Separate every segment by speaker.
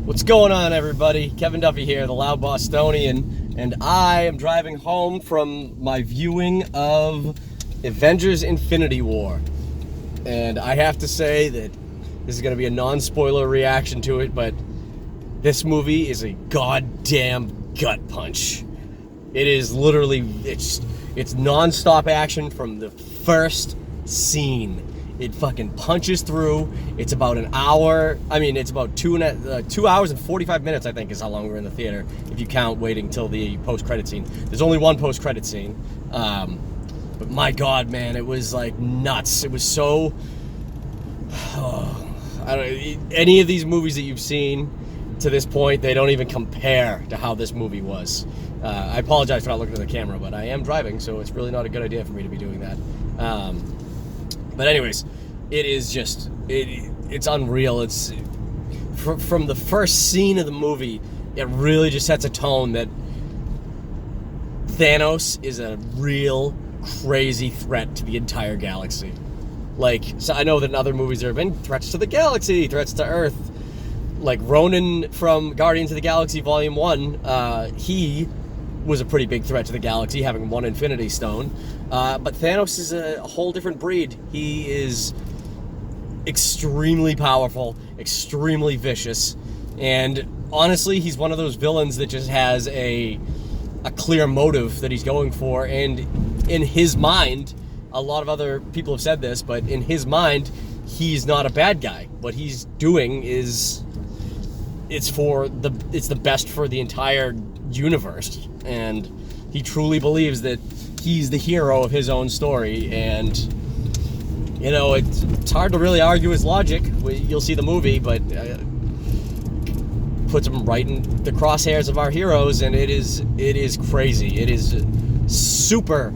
Speaker 1: What's going on, everybody? Kevin Duffy here, the Loud Bostonian, and I am driving home from my viewing of Avengers Infinity War. And I have to say that this is going to be a non-spoiler reaction to it, but this movie is a goddamn gut punch. It is literally, it's non-stop action from the first scene. It fucking punches through. It's about an hour. I mean, it's about 2 hours and 45 minutes, I think, is how long we're in the theater, if you count waiting till the post-credit scene. There's only one post-credit scene. But my God, man, it was like nuts. It was so... I don't, any of these movies that you've seen to this point, they don't even compare to how this movie was. I apologize for not looking at the camera, but I am driving, so it's really not a good idea for me to be doing that. But anyways, it is just, it's unreal. It's from the first scene of the movie, it really just sets a tone that Thanos is a real crazy threat to the entire galaxy. Like, so I know that in other movies there have been threats to the galaxy, threats to Earth. Like Ronan from Guardians of the Galaxy Volume 1, he was a pretty big threat to the galaxy, having one Infinity Stone. But Thanos is a whole different breed. He is extremely powerful, extremely vicious, and honestly, he's one of those villains that just has a clear motive that he's going for, and in his mind, a lot of other people have said this, but in his mind, he's not a bad guy. What he's doing is it's the best for the entire universe, and he truly believes that he's the hero of his own story. And you know, it's hard to really argue his logic. You'll see the movie, but puts him right in the crosshairs of our heroes, and it is crazy. It is super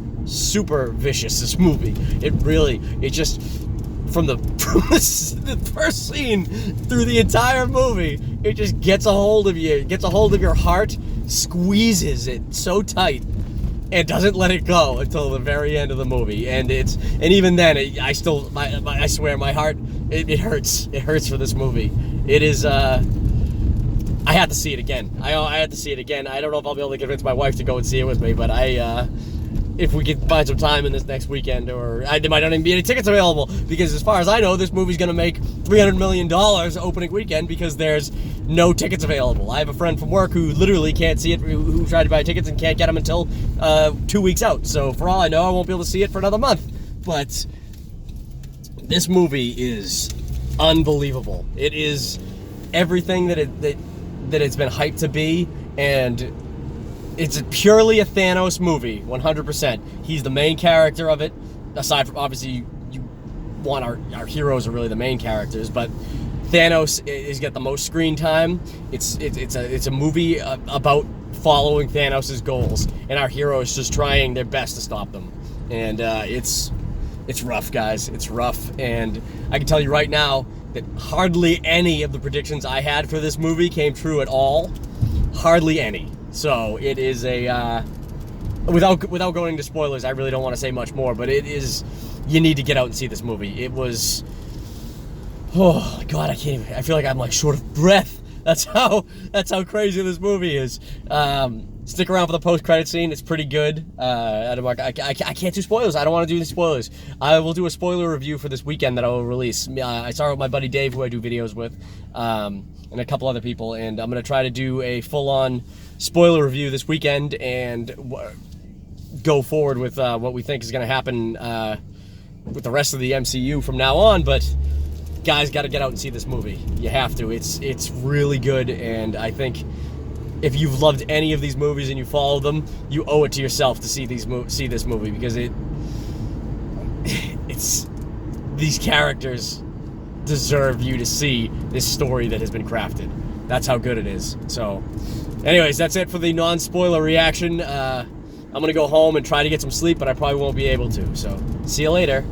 Speaker 1: vicious, this movie. It just from the first scene through the entire movie, it just gets a hold of you, gets a hold of your heart, squeezes it so tight, and doesn't let it go until the very end of the movie. And even then, I swear, my heart, it hurts. It hurts for this movie. It is, I have to see it again. I have to see it again. I don't know if I'll be able to convince my wife to go and see it with me, but if we can find some time in this next weekend, or there might not even be any tickets available, because as far as I know, this movie's going to make $300 million opening weekend because there's no tickets available. I have a friend from work who literally can't see it, who tried to buy tickets and can't get them until 2 weeks out. So for all I know, I won't be able to see it for another month. But this movie is unbelievable. It is everything that it's been hyped to be, and it's purely a Thanos movie, 100%. He's the main character of it. Aside from, obviously, you want our heroes are really the main characters, but Thanos is got the most screen time. It's a movie about following Thanos' goals, and our heroes just trying their best to stop them. And it's rough, guys. It's rough, and I can tell you right now that hardly any of the predictions I had for this movie came true at all. Hardly any. So it is without going into spoilers, I really don't want to say much more, but it is, you need to get out and see this movie. It was, oh God, I can't even, I feel like I'm like short of breath. That's how crazy this movie is. Stick around for the post-credit scene. It's pretty good. I can't do spoilers. I don't want to do any spoilers. I will do a spoiler review for this weekend that I will release. I saw it with my buddy Dave, who I do videos with, and a couple other people, and I'm going to try to do a full-on spoiler review this weekend and go forward with what we think is going to happen with the rest of the MCU from now on. But guys, got to get out and see this movie. You have to. It's really good, and I think if you've loved any of these movies and you follow them, you owe it to yourself to see this movie, because it's these characters deserve you to see this story that has been crafted. That's how good it is. So anyways, that's it for the non-spoiler reaction. I'm gonna go home and try to get some sleep, but I probably won't be able to. So see you later.